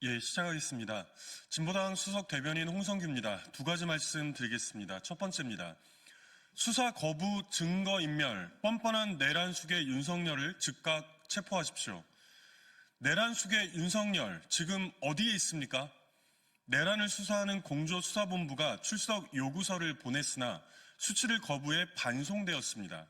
예, 시작하겠습니다. 진보당 수석 대변인 홍성규입니다. 두 가지 말씀 드리겠습니다. 첫 번째입니다. 수사 거부 증거인멸, 뻔뻔한 내란숙의 윤석열을 즉각 체포하십시오. 내란숙의 윤석열, 지금 어디에 있습니까? 내란을 수사하는 공조수사본부가 출석 요구서를 보냈으나 수치를 거부해 반송되었습니다.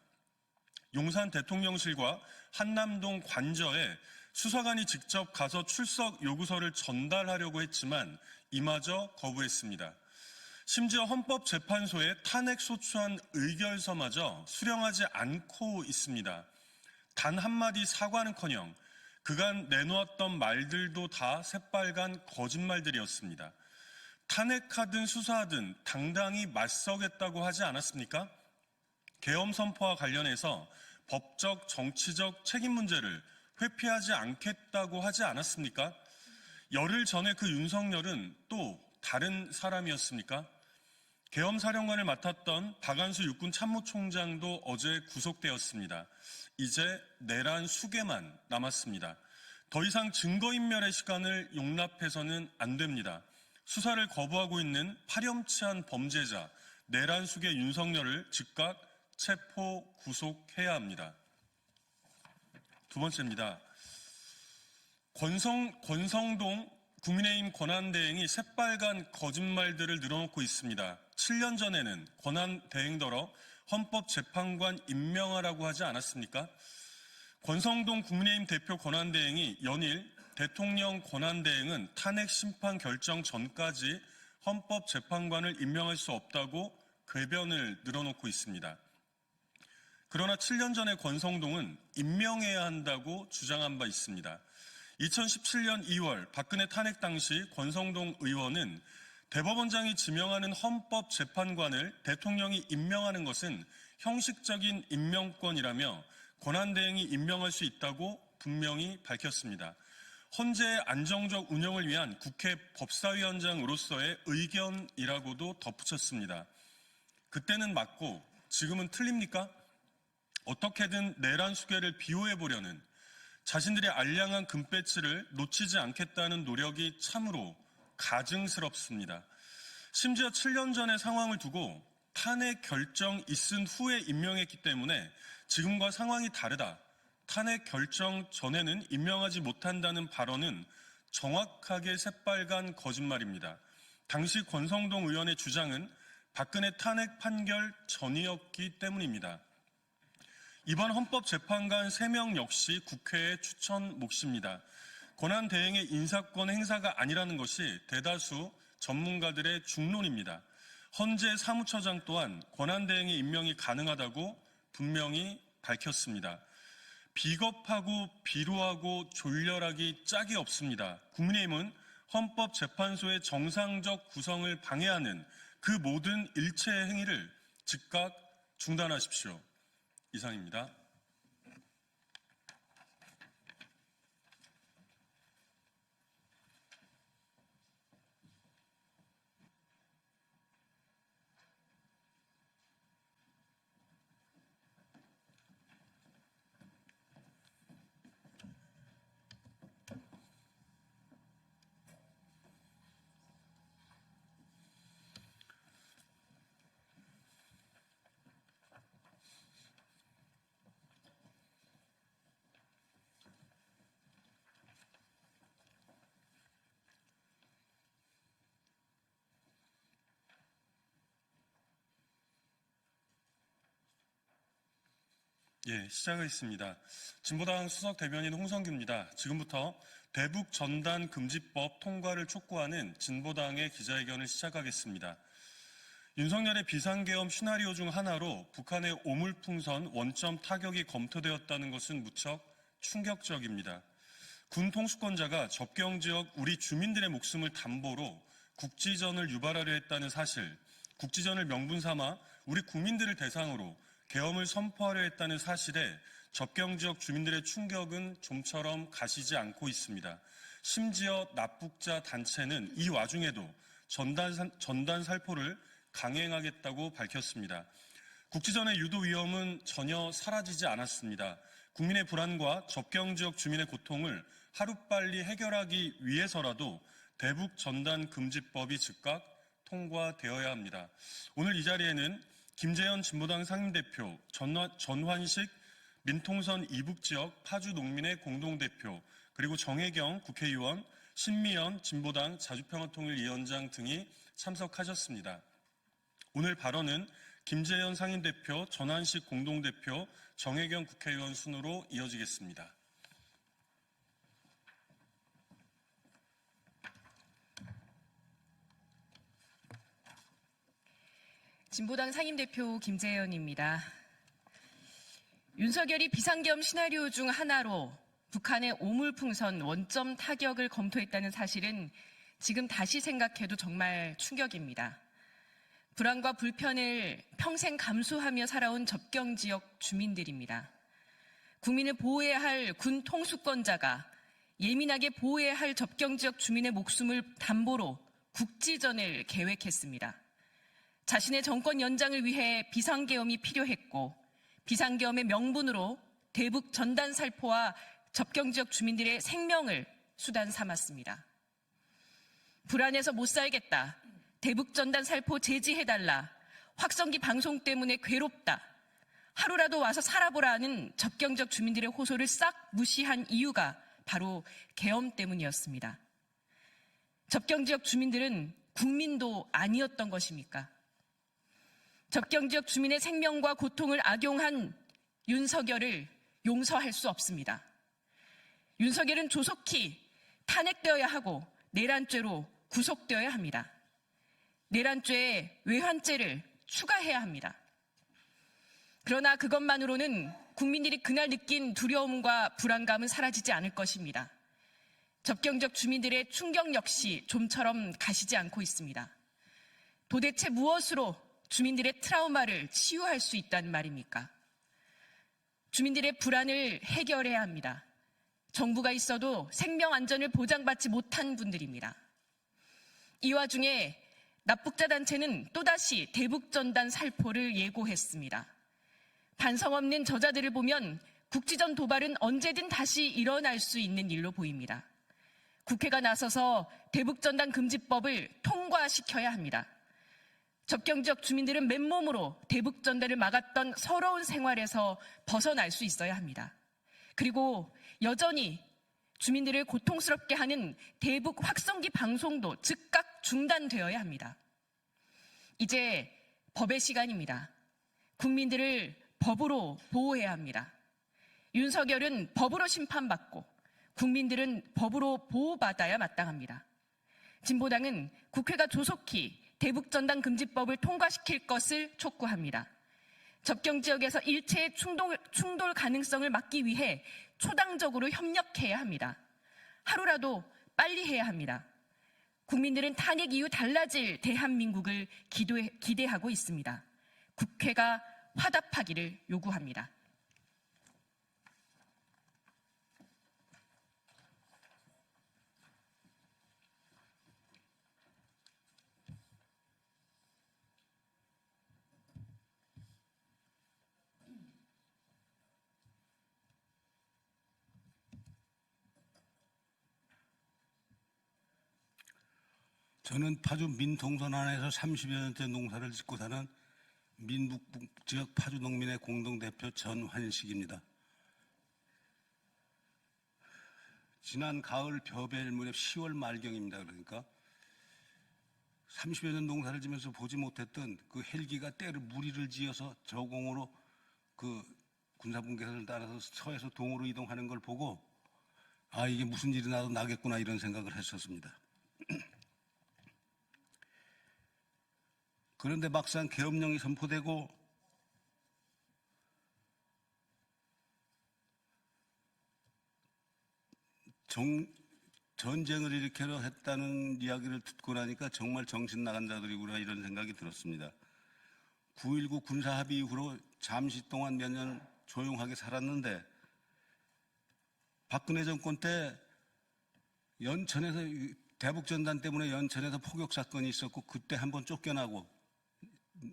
용산 대통령실과 한남동 관저에 수사관이 직접 가서 출석 요구서를 전달하려고 했지만 이마저 거부했습니다. 심지어 헌법재판소에 탄핵소추안 의결서마저 수령하지 않고 있습니다. 단 한마디 사과는커녕 그간 내놓았던 말들도 다 새빨간 거짓말들이었습니다. 탄핵하든 수사하든 당당히 맞서겠다고 하지 않았습니까? 계엄 선포와 관련해서 법적, 정치적 책임 문제를 회피하지 않겠다고 하지 않았습니까? 열흘 전에 그 윤석열은 또 다른 사람이었습니까? 계엄 사령관을 맡았던 박안수 육군 참모총장도 어제 구속되었습니다. 이제 내란 수개만 남았습니다. 더 이상 증거인멸의 시간을 용납해서는 안 됩니다. 수사를 거부하고 있는 파렴치한 범죄자, 내란 수개 윤석열을 즉각 체포, 구속해야 합니다. 두 번째입니다. 권성동 국민의힘 권한대행이 새빨간 거짓말들을 늘어놓고 있습니다. 7년 전에는 권한대행더러 헌법재판관 임명하라고 하지 않았습니까? 권성동 국민의힘 대표 권한대행이 연일 대통령 권한대행은 탄핵 심판 결정 전까지 헌법재판관을 임명할 수 없다고 궤변을 늘어놓고 있습니다. 그러나 7년 전에 권성동은 임명해야 한다고 주장한 바 있습니다. 2017년 2월 박근혜 탄핵 당시 권성동 의원은 대법원장이 지명하는 헌법재판관을 대통령이 임명하는 것은 형식적인 임명권이라며 권한대행이 임명할 수 있다고 분명히 밝혔습니다. 헌재의 안정적 운영을 위한 국회 법사위원장으로서의 의견이라고도 덧붙였습니다. 그때는 맞고 지금은 틀립니까? 어떻게든 내란 수괴를 비호해보려는 자신들의 알량한 금배지를 놓치지 않겠다는 노력이 참으로 가증스럽습니다. 심지어 7년 전의 상황을 두고 탄핵 결정 있은 후에 임명했기 때문에 지금과 상황이 다르다. 탄핵 결정 전에는 임명하지 못한다는 발언은 정확하게 새빨간 거짓말입니다. 당시 권성동 의원의 주장은 박근혜 탄핵 판결 전이었기 때문입니다. 이번 헌법재판관 3명 역시 국회의 추천 몫입니다. 권한대행의 인사권 행사가 아니라는 것이 대다수 전문가들의 중론입니다. 헌재 사무처장 또한 권한대행의 임명이 가능하다고 분명히 밝혔습니다. 비겁하고 비루하고 졸렬하기 짝이 없습니다. 국민의힘은 헌법재판소의 정상적 구성을 방해하는 그 모든 일체의 행위를 즉각 중단하십시오. 이상입니다. 예, 시작하겠습니다. 진보당 수석 대변인 홍성규입니다. 지금부터 대북 전단 금지법 통과를 촉구하는 진보당의 기자회견을 시작하겠습니다. 윤석열의 비상계엄 시나리오 중 하나로 북한의 오물풍선 원점 타격이 검토되었다는 것은 무척 충격적입니다. 군 통수권자가 접경지역 우리 주민들의 목숨을 담보로 국지전을 유발하려 했다는 사실, 국지전을 명분 삼아 우리 국민들을 대상으로 계엄을 선포하려 했다는 사실에 접경지역 주민들의 충격은 좀처럼 가시지 않고 있습니다. 심지어 납북자 단체는 이 와중에도 전단 살포를 강행하겠다고 밝혔습니다. 국지전의 유도 위험은 전혀 사라지지 않았습니다. 국민의 불안과 접경지역 주민의 고통을 하루빨리 해결하기 위해서라도 대북 전단 금지법이 즉각 통과되어야 합니다. 오늘 이 자리에는 김재현 진보당 상임대표, 전환식 민통선 이북지역 파주농민의 공동대표, 그리고 정혜경 국회의원, 신미연 진보당 자주평화통일위원장 등이 참석하셨습니다. 오늘 발언은 김재현 상임대표, 전환식 공동대표, 정혜경 국회의원 순으로 이어지겠습니다. 진보당 상임대표 김재현입니다. 윤석열이 비상계엄 시나리오 중 하나로 북한의 오물풍선 원점 타격을 검토했다는 사실은 지금 다시 생각해도 정말 충격입니다. 불안과 불편을 평생 감수하며 살아온 접경지역 주민들입니다. 국민을 보호해야 할 군 통수권자가 예민하게 보호해야 할 접경지역 주민의 목숨을 담보로 국지전을 계획했습니다. 자신의 정권 연장을 위해 비상계엄이 필요했고 비상계엄의 명분으로 대북 전단 살포와 접경지역 주민들의 생명을 수단 삼았습니다. 불안해서 못 살겠다. 대북 전단 살포 제지해달라. 확성기 방송 때문에 괴롭다. 하루라도 와서 살아보라는 접경지역 주민들의 호소를 싹 무시한 이유가 바로 계엄 때문이었습니다. 접경지역 주민들은 국민도 아니었던 것입니까? 접경지역 주민의 생명과 고통을 악용한 윤석열을 용서할 수 없습니다. 윤석열은 조속히 탄핵되어야 하고 내란죄로 구속되어야 합니다. 내란죄에 외환죄를 추가해야 합니다. 그러나 그것만으로는 국민들이 그날 느낀 두려움과 불안감은 사라지지 않을 것입니다. 접경지역 주민들의 충격 역시 좀처럼 가시지 않고 있습니다. 도대체 무엇으로 주민들의 트라우마를 치유할 수 있다는 말입니까? 주민들의 불안을 해결해야 합니다. 정부가 있어도 생명 안전을 보장받지 못한 분들입니다. 이 와중에 납북자 단체는 또다시 대북전단 살포를 예고했습니다. 반성 없는 저자들을 보면 국지전 도발은 언제든 다시 일어날 수 있는 일로 보입니다. 국회가 나서서 대북전단 금지법을 통과시켜야 합니다. 접경지역 주민들은 맨몸으로 대북전단을 막았던 서러운 생활에서 벗어날 수 있어야 합니다. 그리고 여전히 주민들을 고통스럽게 하는 대북 확성기 방송도 즉각 중단되어야 합니다. 이제 법의 시간입니다. 국민들을 법으로 보호해야 합니다. 윤석열은 법으로 심판받고 국민들은 법으로 보호받아야 마땅합니다. 진보당은 국회가 조속히 대북전단 금지법을 통과시킬 것을 촉구합니다. 접경지역에서 일체의 충돌 가능성을 막기 위해 초당적으로 협력해야 합니다. 하루라도 빨리 해야 합니다. 국민들은 탄핵 이후 달라질 대한민국을 기대하고 있습니다. 국회가 화답하기를 요구합니다. 저는 파주 민통선 안에서 30여 년째 농사를 짓고 사는 민북 지역 파주 농민의 공동대표 전환식입니다. 지난 가을 벼벨 무렵 10월 말경입니다. 그러니까 30여 년 농사를 지면서 보지 못했던 그 헬기가 때로 무리를 지어서 저공으로 그 군사분계선을 따라서 서에서 동으로 이동하는 걸 보고 아, 이게 무슨 일이 나도 나겠구나 이런 생각을 했었습니다. 그런데 막상 계엄령이 선포되고 전쟁을 일으키려 했다는 이야기를 듣고 나니까 정말 정신 나간 자들이구나 이런 생각이 들었습니다. 9.19 군사합의 이후로 잠시 동안 몇 년 조용하게 살았는데 박근혜 정권 때 연천에서 대북전단 때문에 연천에서 포격 사건이 있었고 그때 한번 쫓겨나고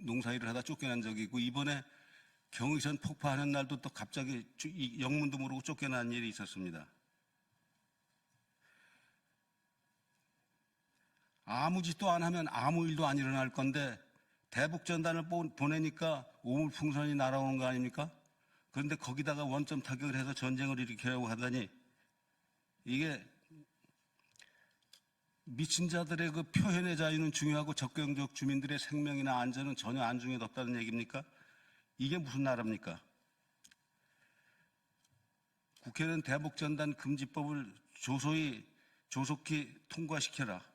농사일을 하다 쫓겨난 적이 있고 이번에 경의선 폭파하는 날도 또 갑자기 영문도 모르고 쫓겨난 일이 있었습니다. 아무 짓도 안 하면 아무 일도 안 일어날 건데 대북전단을 보내니까 오물풍선이 날아오는 거 아닙니까? 그런데 거기다가 원점 타격을 해서 전쟁을 일으키려고 하다니 이게 미친 자들의 그 표현의 자유는 중요하고 접경 지역 주민들의 생명이나 안전은 전혀 안중에 없다는 얘기입니까? 이게 무슨 나라입니까? 국회는 대북전단 금지법을 조속히 통과시켜라.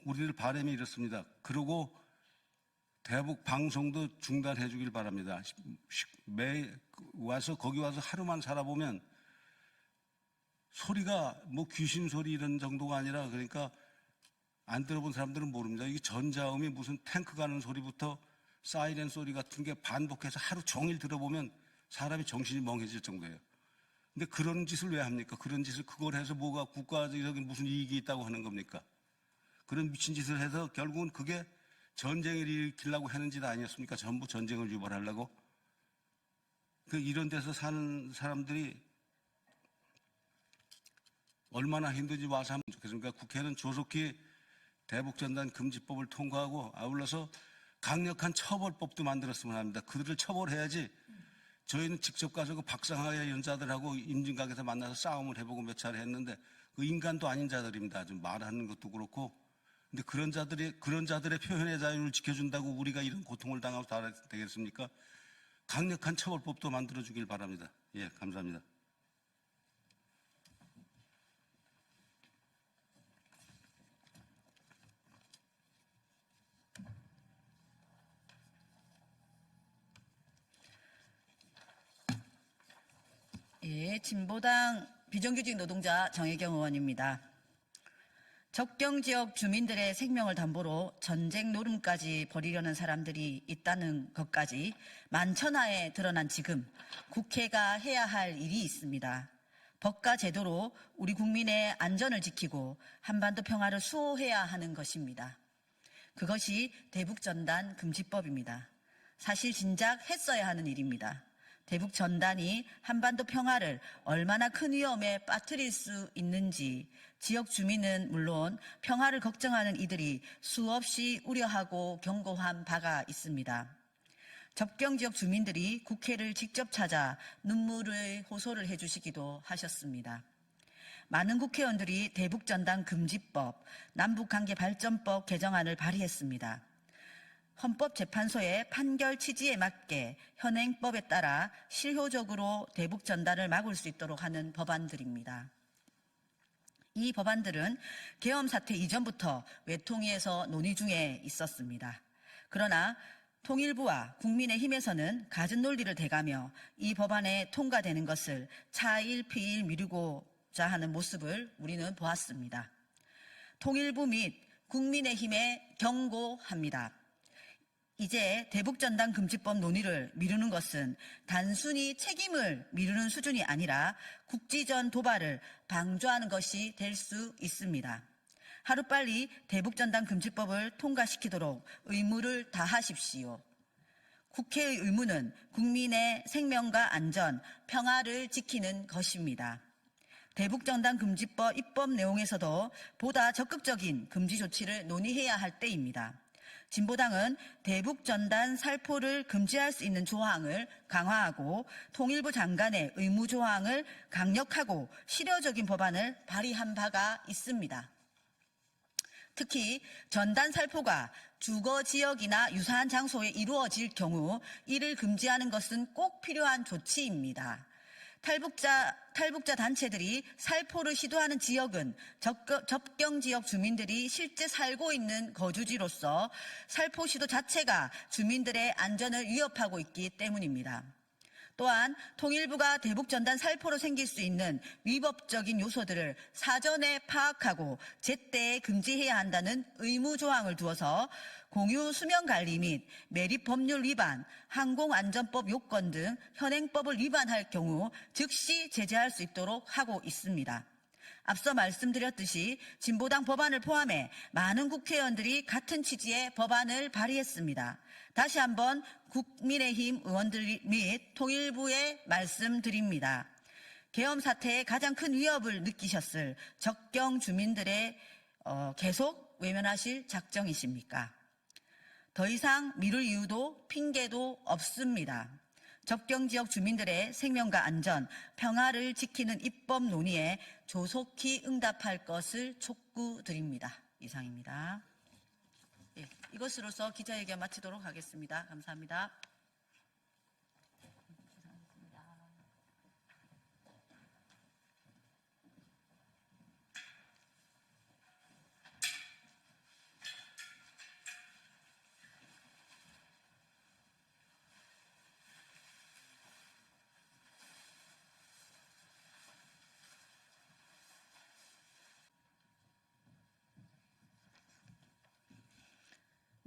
우리들 바람이 이렇습니다. 그리고 대북 방송도 중단해 주길 바랍니다. 거기 와서 하루만 살아보면 소리가 뭐 귀신 소리 이런 정도가 아니라 그러니까 안 들어본 사람들은 모릅니다. 이게 전자음이 무슨 탱크 가는 소리부터 사이렌 소리 같은 게 반복해서 하루 종일 들어보면 사람이 정신이 멍해질 정도예요. 근데 그런 짓을 왜 합니까? 그런 짓을 그걸 해서 뭐가 국가적인 무슨 이익이 있다고 하는 겁니까? 그런 미친 짓을 해서 결국은 그게 전쟁을 일으키려고 하는 짓 아니었습니까? 전부 전쟁을 유발하려고. 이런 데서 사는 사람들이 얼마나 힘든지 와서 하면 좋겠습니까? 국회는 조속히 대북전단 금지법을 통과하고 아울러서 강력한 처벌법도 만들었으면 합니다. 그들을 처벌해야지 저희는 직접 가서 그 박상하의 연자들하고 임진각에서 만나서 싸움을 해보고 몇 차례 했는데 그 인간도 아닌 자들입니다. 좀 말하는 것도 그렇고. 근데 그런 자들의 표현의 자유를 지켜준다고 우리가 이런 고통을 당하고 살아야 되겠습니까? 강력한 처벌법도 만들어주길 바랍니다. 예, 감사합니다. 예, 진보당 비정규직 노동자 정혜경 의원입니다. 접경지역 주민들의 생명을 담보로 전쟁 노름까지 벌이려는 사람들이 있다는 것까지 만천하에 드러난 지금 국회가 해야 할 일이 있습니다. 법과 제도로 우리 국민의 안전을 지키고 한반도 평화를 수호해야 하는 것입니다. 그것이 대북전단 금지법입니다. 사실 진작 했어야 하는 일입니다. 대북전단이 한반도 평화를 얼마나 큰 위험에 빠뜨릴 수 있는지 지역 주민은 물론 평화를 걱정하는 이들이 수없이 우려하고 경고한 바가 있습니다. 접경 지역 주민들이 국회를 직접 찾아 눈물의 호소를 해주시기도 하셨습니다. 많은 국회의원들이 대북전단 금지법, 남북관계발전법 개정안을 발의했습니다. 헌법재판소의 판결 취지에 맞게 현행법에 따라 실효적으로 대북전단을 막을 수 있도록 하는 법안들입니다. 이 법안들은 계엄 사태 이전부터 외통위에서 논의 중에 있었습니다. 그러나 통일부와 국민의힘에서는 갖은 논리를 대가며 이 법안에 통과되는 것을 차일피일 미루고자 하는 모습을 우리는 보았습니다. 통일부 및 국민의힘에 경고합니다. 이제 대북전단 금지법 논의를 미루는 것은 단순히 책임을 미루는 수준이 아니라 국지전 도발을 방조하는 것이 될 수 있습니다. 하루빨리 대북전단 금지법을 통과시키도록 의무를 다하십시오. 국회의 의무는 국민의 생명과 안전, 평화를 지키는 것입니다. 대북전단 금지법 입법 내용에서도 보다 적극적인 금지 조치를 논의해야 할 때입니다. 진보당은 대북전단 살포를 금지할 수 있는 조항을 강화하고 통일부 장관의 의무 조항을 강력하고 실효적인 법안을 발의한 바가 있습니다. 특히 전단 살포가 주거 지역이나 유사한 장소에 이루어질 경우 이를 금지하는 것은 꼭 필요한 조치입니다. 탈북자 단체들이 살포를 시도하는 지역은 접경 지역 주민들이 실제 살고 있는 거주지로서 살포 시도 자체가 주민들의 안전을 위협하고 있기 때문입니다. 또한 통일부가 대북전단 살포로 생길 수 있는 위법적인 요소들을 사전에 파악하고 제때 금지해야 한다는 의무 조항을 두어서 공유 수면 관리 및 매립 법률 위반, 항공안전법 요건 등 현행법을 위반할 경우 즉시 제재할 수 있도록 하고 있습니다. 앞서 말씀드렸듯이 진보당 법안을 포함해 많은 국회의원들이 같은 취지의 법안을 발의했습니다. 다시 한번 국민의힘 의원들 및 통일부에 말씀드립니다. 계엄 사태의 가장 큰 위협을 느끼셨을 적경 주민들의 계속 외면하실 작정이십니까? 더 이상 미룰 이유도 핑계도 없습니다. 접경 지역 주민들의 생명과 안전, 평화를 지키는 입법 논의에 조속히 응답할 것을 촉구드립니다. 이상입니다. 예, 이것으로서 기자회견 마치도록 하겠습니다. 감사합니다.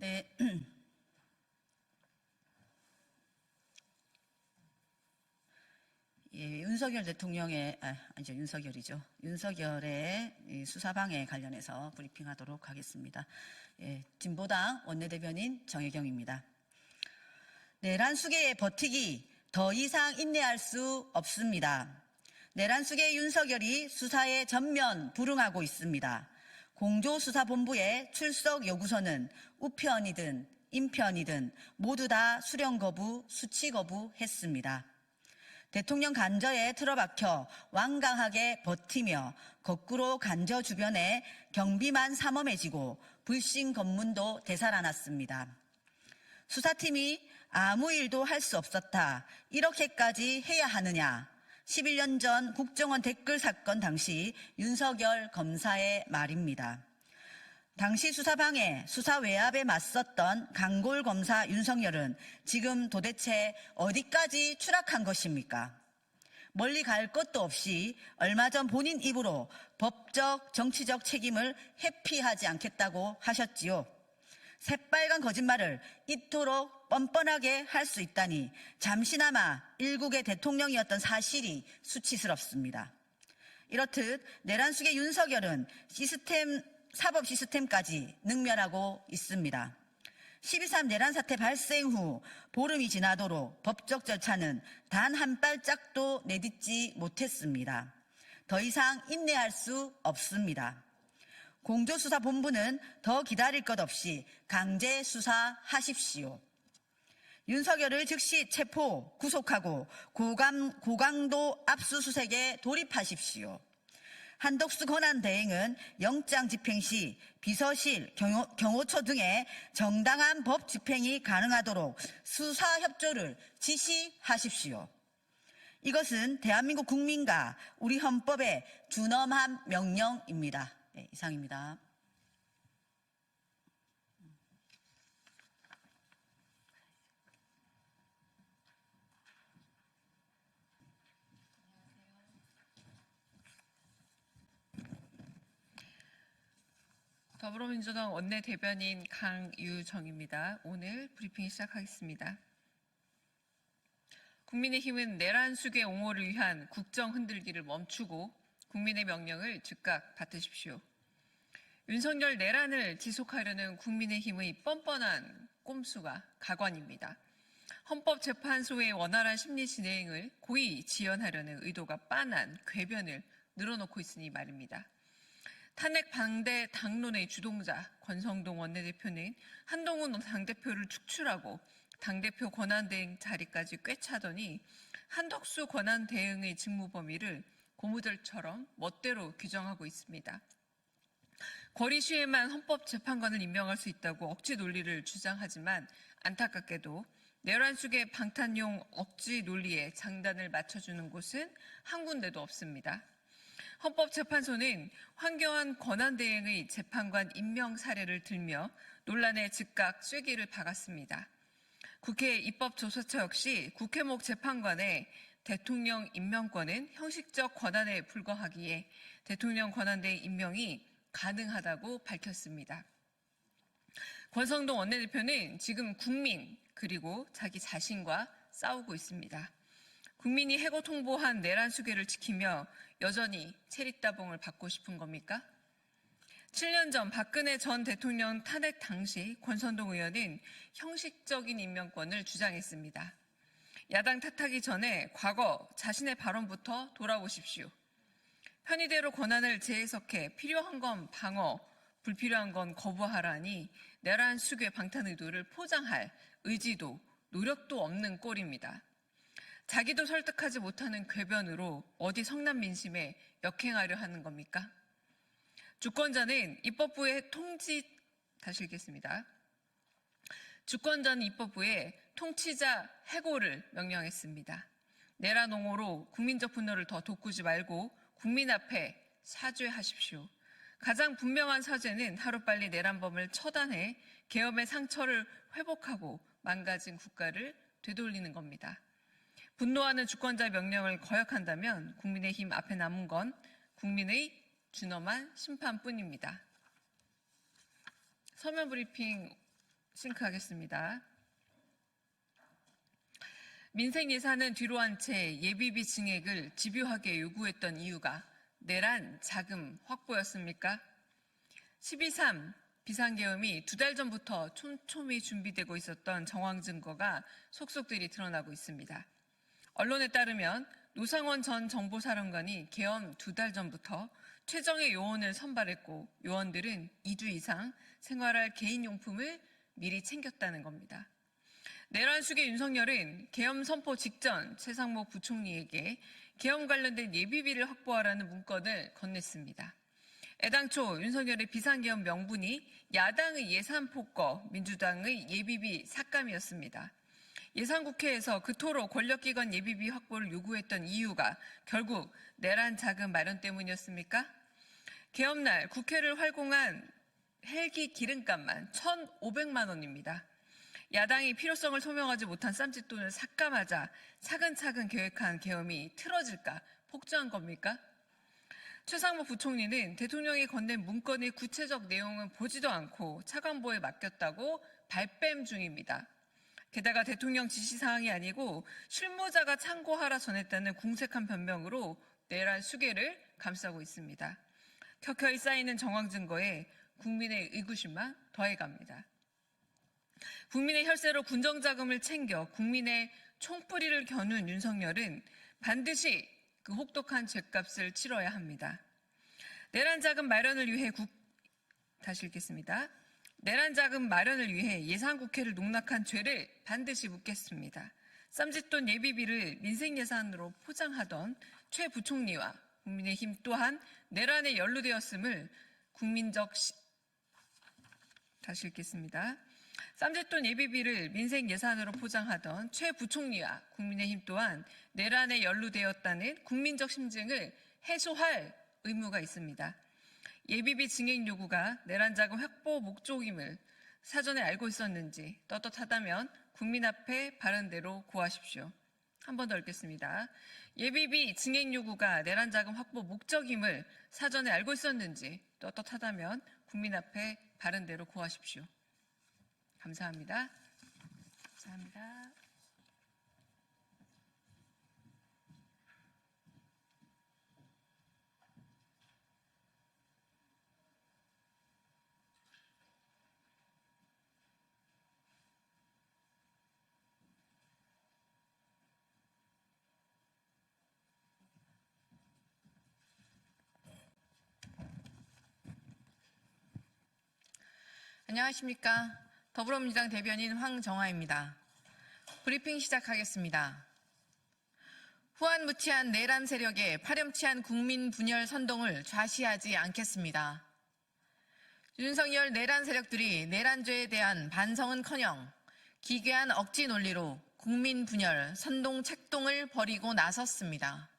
네. 예, 윤석열 대통령의, 아니죠, 윤석열이죠. 윤석열의 이 수사방해 관련해서 브리핑하도록 하겠습니다. 예, 진보당 원내대변인 정혜경입니다. 내란 수계에 버티기 더 이상 인내할 수 없습니다. 내란 수계 윤석열이 수사에 전면 불응하고 있습니다. 공조수사본부의 출석 요구서는 우편이든 인편이든 모두 다 수령 거부, 수치 거부했습니다. 대통령 간저에 틀어박혀 완강하게 버티며 거꾸로 간저 주변에 경비만 삼엄해지고 불신 검문도 되살아났습니다. 수사팀이 아무 일도 할 수 없었다. 이렇게까지 해야 하느냐. 11년 전 국정원 댓글 사건 당시 윤석열 검사의 말입니다. 당시 수사방해, 수사 외압에 맞섰던 강골 검사 윤석열은 지금 도대체 어디까지 추락한 것입니까? 멀리 갈 것도 없이 얼마 전 본인 입으로 법적, 정치적 책임을 회피하지 않겠다고 하셨지요. 새빨간 거짓말을 이토록 뻔뻔하게 할 수 있다니 잠시나마 일국의 대통령이었던 사실이 수치스럽습니다. 이렇듯 내란 속의 윤석열은 사법 시스템까지 능멸하고 있습니다. 12.3 내란 사태 발생 후 보름이 지나도록 법적 절차는 단 한 발짝도 내딛지 못했습니다. 더 이상 인내할 수 없습니다. 공조수사본부는 더 기다릴 것 없이 강제 수사하십시오. 윤석열을 즉시 체포, 구속하고 고강도 압수수색에 돌입하십시오. 한덕수 권한대행은 영장 집행 시 비서실, 경호처 등의 정당한 법 집행이 가능하도록 수사 협조를 지시하십시오. 이것은 대한민국 국민과 우리 헌법에 준엄한 명령입니다. 네, 이상입니다. 더불어민주당 원내대변인 강유정입니다. 오늘 브리핑 시작하겠습니다. 국민의힘은 내란 수괴 옹호를 위한 국정 흔들기를 멈추고 국민의 명령을 즉각 받으십시오. 윤석열 내란을 지속하려는 국민의힘의 뻔뻔한 꼼수가 가관입니다. 헌법재판소의 원활한 심리 진행을 고의 지연하려는 의도가 빤한 궤변을 늘어놓고 있으니 말입니다. 탄핵 반대 당론의 주동자 권성동 원내대표는 한동훈 당대표를 축출하고 당대표 권한대행 자리까지 꿰차더니 한덕수 권한대행의 직무 범위를 고무줄처럼 멋대로 규정하고 있습니다. 거리 시에만 헌법재판관을 임명할 수 있다고 억지 논리를 주장하지만 안타깝게도 내란 속의 방탄용 억지 논리에 장단을 맞춰주는 곳은 한 군데도 없습니다. 헌법재판소는 황교안 권한대행의 재판관 임명 사례를 들며 논란에 즉각 쐐기를 박았습니다. 국회 입법조사처 역시 국회목 재판관의 대통령 임명권은 형식적 권한에 불과하기에 대통령 권한대행 임명이 가능하다고 밝혔습니다. 권성동 원내대표는 지금 국민 그리고 자기 자신과 싸우고 있습니다. 국민이 해고 통보한 내란 수괴를 지키며 여전히 체리따봉을 받고 싶은 겁니까? 7년 전 박근혜 전 대통령 탄핵 당시 권성동 의원은 형식적인 임명권을 주장했습니다. 야당 탓하기 전에 과거 자신의 발언부터 돌아보십시오. 편의대로 권한을 재해석해 필요한 건 방어, 불필요한 건 거부하라니 내란 수괴 방탄 의도를 포장할 의지도 노력도 없는 꼴입니다. 자기도 설득하지 못하는 궤변으로 어디 성남 민심에 역행하려 하는 겁니까? 주권자는 입법부의 다시 읽겠습니다. 주권자는 입법부에 통치자 해고를 명령했습니다. 내란 옹호로 국민적 분노를 더 돋구지 말고 국민 앞에 사죄하십시오. 가장 분명한 사죄는 하루빨리 내란범을 처단해 계엄의 상처를 회복하고 망가진 국가를 되돌리는 겁니다. 분노하는 주권자의 명령을 거역한다면 국민의힘 앞에 남은 건 국민의 준엄한 심판뿐입니다. 서면 브리핑 싱크하겠습니다. 민생 예산은 뒤로 한 채 예비비 증액을 집요하게 요구했던 이유가 내란 자금 확보였습니까? 12.3 비상계엄이 2달 전부터 촘촘히 준비되고 있었던 정황 증거가 속속들이 드러나고 있습니다. 언론에 따르면 노상원 전 정보사령관이 계엄 2달 전부터 최정예 요원을 선발했고 요원들은 2주 이상 생활할 개인용품을 미리 챙겼다는 겁니다. 내란 수계 윤석열은 계엄 선포 직전 최상목 부총리에게 계엄 관련된 예비비를 확보하라는 문건을 건넸습니다. 애당초 윤석열의 비상계엄 명분이 야당의 예산 폭거, 민주당의 예비비 삭감이었습니다. 예산국회에서 그토록 권력기관 예비비 확보를 요구했던 이유가 결국 내란 자금 마련 때문이었습니까? 계엄날 국회를 활공한 헬기 기름값만 1,500만 원입니다. 야당이 필요성을 소명하지 못한 쌈짓돈을 삭감하자 차근차근 계획한 계엄이 틀어질까 폭주한 겁니까? 최상목 부총리는 대통령이 건넨 문건의 구체적 내용은 보지도 않고 차관보에 맡겼다고 발뺌 중입니다. 게다가 대통령 지시사항이 아니고 실무자가 참고하라 전했다는 궁색한 변명으로 내란 수괴를 감싸고 있습니다. 켜켜이 쌓이는 정황 증거에 국민의 의구심만 더해갑니다. 국민의 혈세로 군정자금을 챙겨 국민의 총뿌리를 겨눈 윤석열은 반드시 그 혹독한 죗값을 치러야 합니다. 내란 자금 마련을 위해 다시 읽겠습니다. 내란 자금 마련을 위해 예산국회를 농락한 죄를 반드시 묻겠습니다. 쌈짓돈 예비비를 민생 예산으로 포장하던 최 부총리와 국민의힘 또한 내란에 연루되었음을 다시 읽겠습니다. 쌈짓돈 예비비를 민생 예산으로 포장하던 최 부총리와 국민의힘 또한 내란에 연루되었다는 국민적 심증을 해소할 의무가 있습니다. 예비비 증액 요구가 내란 자금 확보 목적임을 사전에 알고 있었는지 떳떳하다면 국민 앞에 바른대로 고하십시오. 한 번 더 읽겠습니다. 예비비 증액 요구가 내란 자금 확보 목적임을 사전에 알고 있었는지 떳떳하다면 국민 앞에 바른대로 고하십시오. 감사합니다. 감사합니다. 안녕하십니까. 더불어민주당 대변인 황정화입니다. 브리핑 시작하겠습니다. 후한무치한 내란 세력의 파렴치한 국민 분열 선동을 좌시하지 않겠습니다. 윤석열 내란 세력들이 내란죄에 대한 반성은커녕 기괴한 억지 논리로 국민 분열, 선동, 책동을 벌이고 나섰습니다.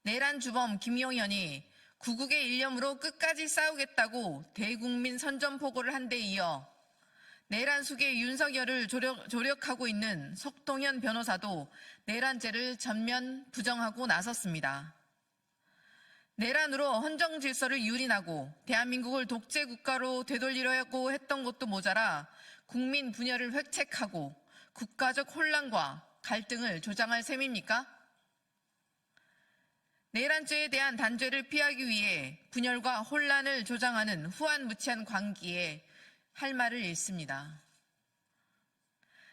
내란 주범 김용현이 구국의 일념으로 끝까지 싸우겠다고 대국민 선전포고를 한 데 이어 내란 수계 윤석열을 조력하고 있는 석동현 변호사도 내란죄를 전면 부정하고 나섰습니다. 내란으로 헌정 질서를 유린하고 대한민국을 독재 국가로 되돌리려고 했던 것도 모자라 국민 분열을 획책하고 국가적 혼란과 갈등을 조장할 셈입니까? 내란죄에 대한 단죄를 피하기 위해 분열과 혼란을 조장하는 후한무치한 광기에 할 말을 잃습니다.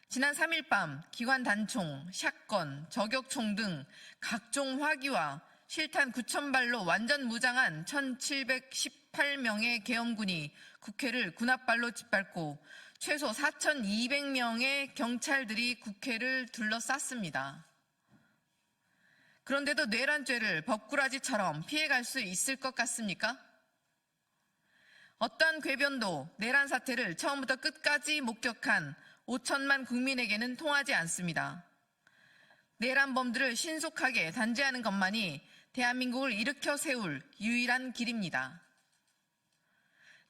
지난 3일 밤 기관 단총, 샷건, 저격총 등 각종 화기와 실탄 9,000발로 완전 무장한 1,718명의 계엄군이 국회를 군합발로 짓밟고 최소 4,200명의 경찰들이 국회를 둘러쌌습니다. 그런데도 내란죄를 법꾸라지처럼 피해갈 수 있을 것 같습니까? 어떤 궤변도 내란 사태를 처음부터 끝까지 목격한 5천만 국민에게는 통하지 않습니다. 내란범들을 신속하게 단죄하는 것만이 대한민국을 일으켜 세울 유일한 길입니다.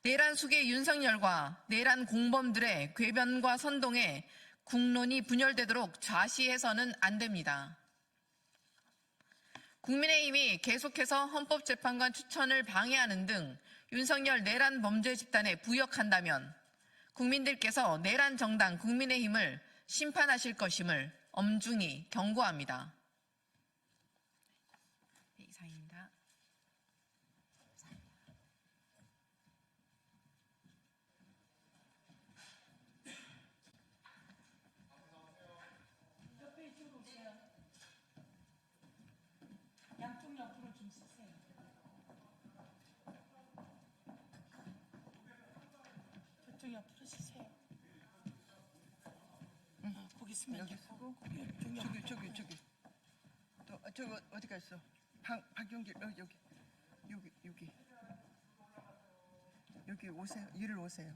내란 수계 윤석열과 내란 공범들의 궤변과 선동에 국론이 분열되도록 좌시해서는 안 됩니다. 국민의힘이 계속해서 헌법재판관 추천을 방해하는 등 윤석열 내란 범죄 집단에 부역한다면 국민들께서 내란 정당 국민의힘을 심판하실 것임을 엄중히 경고합니다. 네, 이상입니다. 양쪽 옆으로 좀 쓰세요. 저쪽 옆으로 쓰세요. 거기 쓰면 여기 쓰고 저기 또 저기 어디 갔어? 박용길 여기 오세요. 이리로 오세요.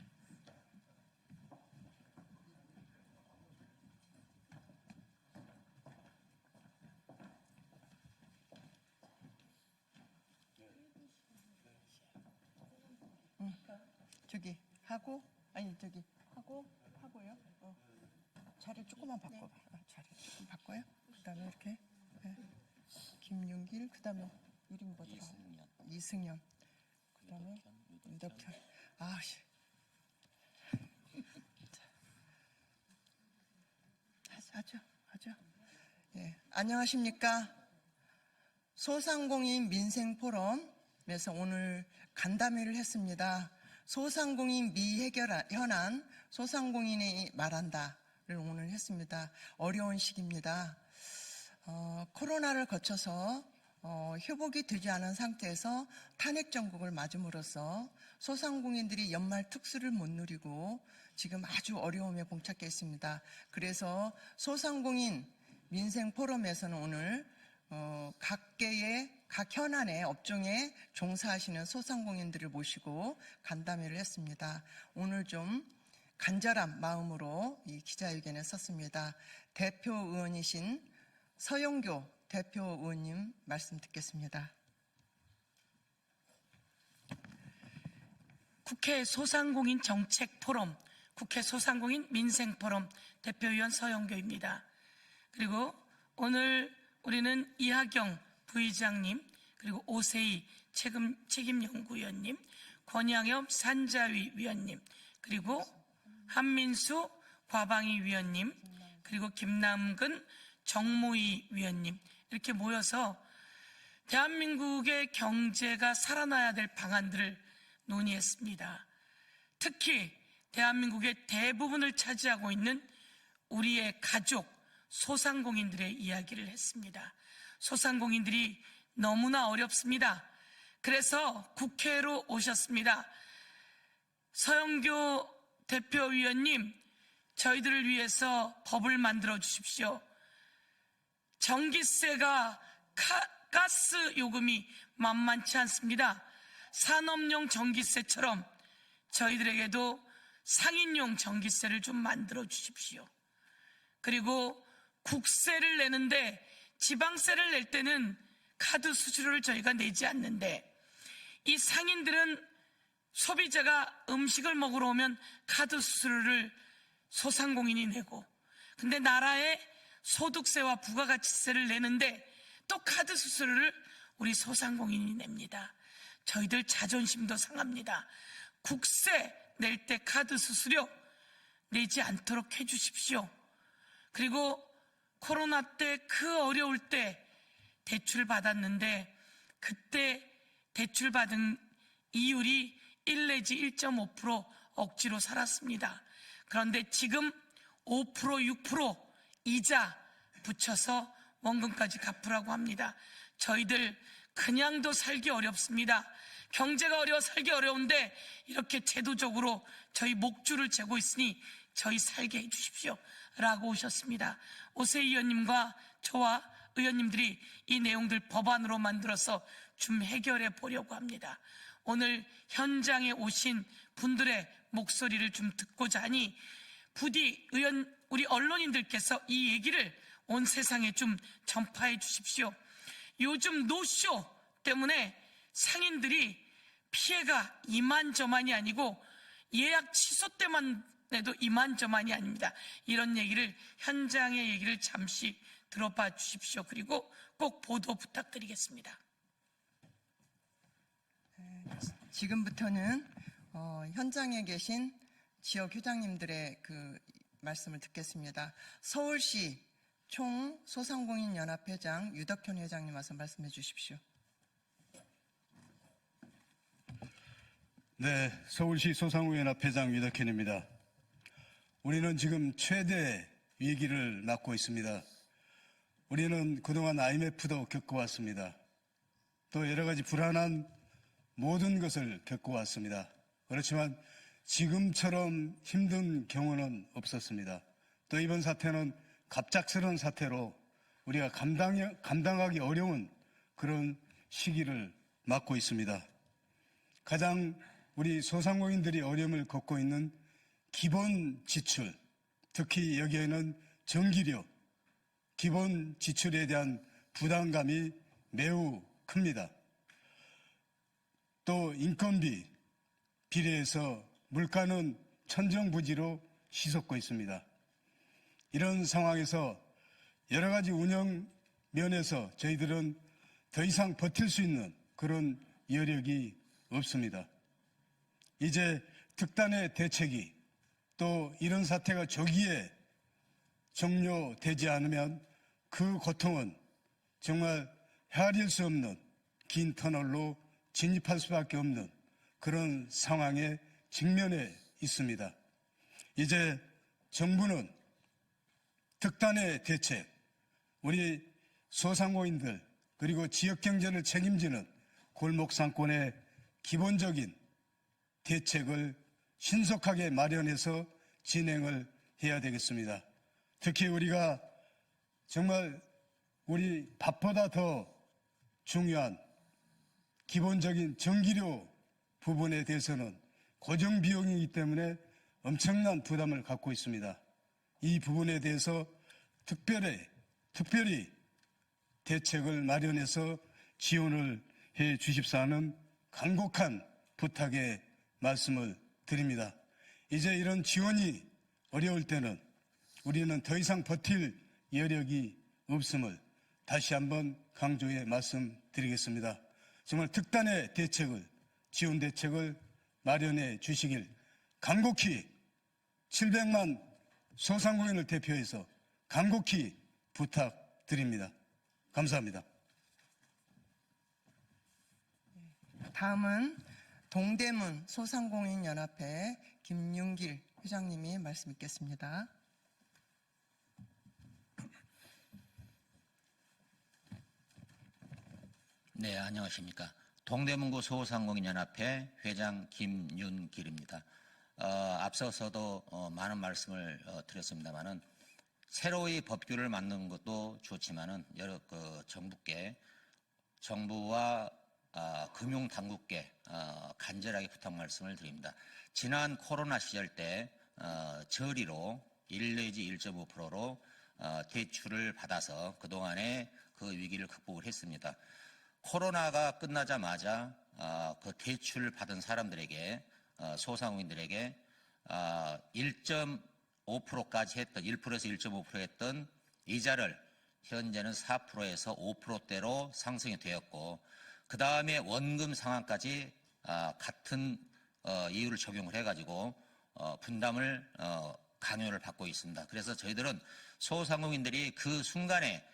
저기 하고 아니 저기 하고요. 자리 조금만 바꿔봐. 자리 조금 바꿔요. 그다음에 이렇게 김윤길 그다음에 이름 뭐더라? 이승연. 그다음에 윤덕현. 아씨. 하죠. 예, 안녕하십니까? 소상공인 민생포럼에서 오늘 간담회를 했습니다. 소상공인 미해결 현안 소상공인이 말한다를 오늘 했습니다. 어려운 시기입니다. 코로나를 거쳐서 회복이 되지 않은 상태에서 탄핵 정국을 맞음으로써 소상공인들이 연말 특수를 못 누리고 지금 아주 어려움에 봉착해 있습니다. 그래서 소상공인 민생포럼에서는 오늘 각 현안의 업종에 종사하시는 소상공인들을 모시고 간담회를 했습니다. 오늘 좀 간절한 마음으로 이 기자회견에 섰습니다. 대표 의원이신 서영교 대표 의원님 말씀 듣겠습니다. 국회 소상공인 정책 포럼, 국회 소상공인 민생포럼 대표위원 서영교입니다. 그리고 오늘 우리는 이하경 부의장님, 그리고 오세희 책임연구위원님, 권양엽 산자위 위원님, 그리고 한민수 과방위 위원님, 그리고 김남근 정무위 위원님 이렇게 모여서 대한민국의 경제가 살아나야 될 방안들을 논의했습니다. 특히 대한민국의 대부분을 차지하고 있는 우리의 가족, 소상공인들의 이야기를 했습니다. 소상공인들이 너무나 어렵습니다. 그래서 국회로 오셨습니다. 서영교 대표위원님, 저희들을 위해서 법을 만들어 주십시오. 전기세가 가스 요금이 만만치 않습니다. 산업용 전기세처럼 저희들에게도 상인용 전기세를 좀 만들어 주십시오. 그리고 국세를 내는데 지방세를 낼 때는 카드 수수료를 저희가 내지 않는데 이 상인들은 소비자가 음식을 먹으러 오면 카드 수수료를 소상공인이 내고 근데 나라에 소득세와 부가가치세를 내는데 또 카드 수수료를 우리 소상공인이 냅니다. 저희들 자존심도 상합니다. 국세 낼 때 카드 수수료 내지 않도록 해주십시오. 그리고 코로나 때 그 어려울 때 대출 받았는데 그때 대출 받은 이율이 1 내지 1.5% 억지로 살았습니다. 그런데 지금 5%, 6% 이자 붙여서 원금까지 갚으라고 합니다. 저희들 그냥도 살기 어렵습니다. 경제가 어려워 살기 어려운데 이렇게 제도적으로 저희 목줄을 재고 있으니 저희 살게 해주십시오 라고 오셨습니다. 오세희 의원님과 저와 의원님들이 이 내용들 법안으로 만들어서 좀 해결해 보려고 합니다. 오늘 현장에 오신 분들의 목소리를 좀 듣고자 하니 부디 우리 언론인들께서 이 얘기를 온 세상에 좀 전파해 주십시오. 요즘 노쇼 때문에 상인들이 피해가 이만저만이 아니고 예약 취소 때만 해도 이만저만이 아닙니다. 이런 얘기를, 현장의 얘기를 잠시 들어봐 주십시오. 그리고 꼭 보도 부탁드리겠습니다. 지금부터는 현장에 계신 지역 회장님들의 그 말씀을 듣겠습니다. 서울시 총소상공인연합회장 유덕현 회장님 와서 말씀해 주십시오. 네, 서울시 소상공인연합회장 유덕현입니다. 우리는 지금 최대 위기를 맞고 있습니다. 우리는 그동안 IMF도 겪어왔습니다. 또 여러 가지 불안한 모든 것을 겪어왔습니다. 그렇지만 지금처럼 힘든 경우는 없었습니다. 또 이번 사태는 갑작스러운 사태로 우리가 감당하기 어려운 그런 시기를 맞고 있습니다. 가장 우리 소상공인들이 어려움을 겪고 있는 기본 지출, 특히 여기에는 전기료, 기본 지출에 대한 부담감이 매우 큽니다. 또 인건비 비례해서 물가는 천정부지로 치솟고 있습니다. 이런 상황에서 여러 가지 운영 면에서 저희들은 더 이상 버틸 수 있는 그런 여력이 없습니다. 이제 특단의 대책이 또 이런 사태가 조기에 종료되지 않으면 그 고통은 정말 헤아릴 수 없는 긴 터널로 진입할 수밖에 없는 그런 상황에 직면해 있습니다. 이제 정부는 특단의 대책, 우리 소상공인들 그리고 지역경제를 책임지는 골목상권의 기본적인 대책을 신속하게 마련해서 진행을 해야 되겠습니다. 특히 우리가 정말 우리 밥보다 더 중요한 기본적인 전기료 부분에 대해서는 고정비용이기 때문에 엄청난 부담을 갖고 있습니다. 이 부분에 대해서 특별히 대책을 마련해서 지원을 해 주십사는 간곡한 부탁의 말씀을 드립니다. 이제 이런 지원이 어려울 때는 우리는 더 이상 버틸 여력이 없음을 다시 한번 강조해 말씀드리겠습니다. 정말 특단의 대책을, 지원 대책을 마련해 주시길 간곡히 700만 소상공인을 대표해서 간곡히 부탁드립니다. 감사합니다. 다음은 동대문 소상공인연합회 김윤길 회장님이 말씀 있겠습니다. 네, 안녕하십니까. 동대문구 소상공인연합회 회장 김윤길입니다. 앞서서도 많은 말씀을 드렸습니다만은 새로이 법규를 만드는 것도 좋지만은 여러 정부와 금융당국계 간절하게 부탁 말씀을 드립니다. 지난 코로나 시절 때 저리로 1 내지 1.5%로 대출을 받아서 그동안에 그 위기를 극복을 했습니다. 코로나가 끝나자마자 그 대출 받은 사람들에게 소상공인들에게 1.5%까지 했던 1%에서 1.5% 했던 이자를 현재는 4%에서 5%대로 상승이 되었고 그 다음에 원금 상환까지 같은 이유를 적용을 해가지고 분담을 강요를 받고 있습니다. 그래서 저희들은 소상공인들이 그 순간에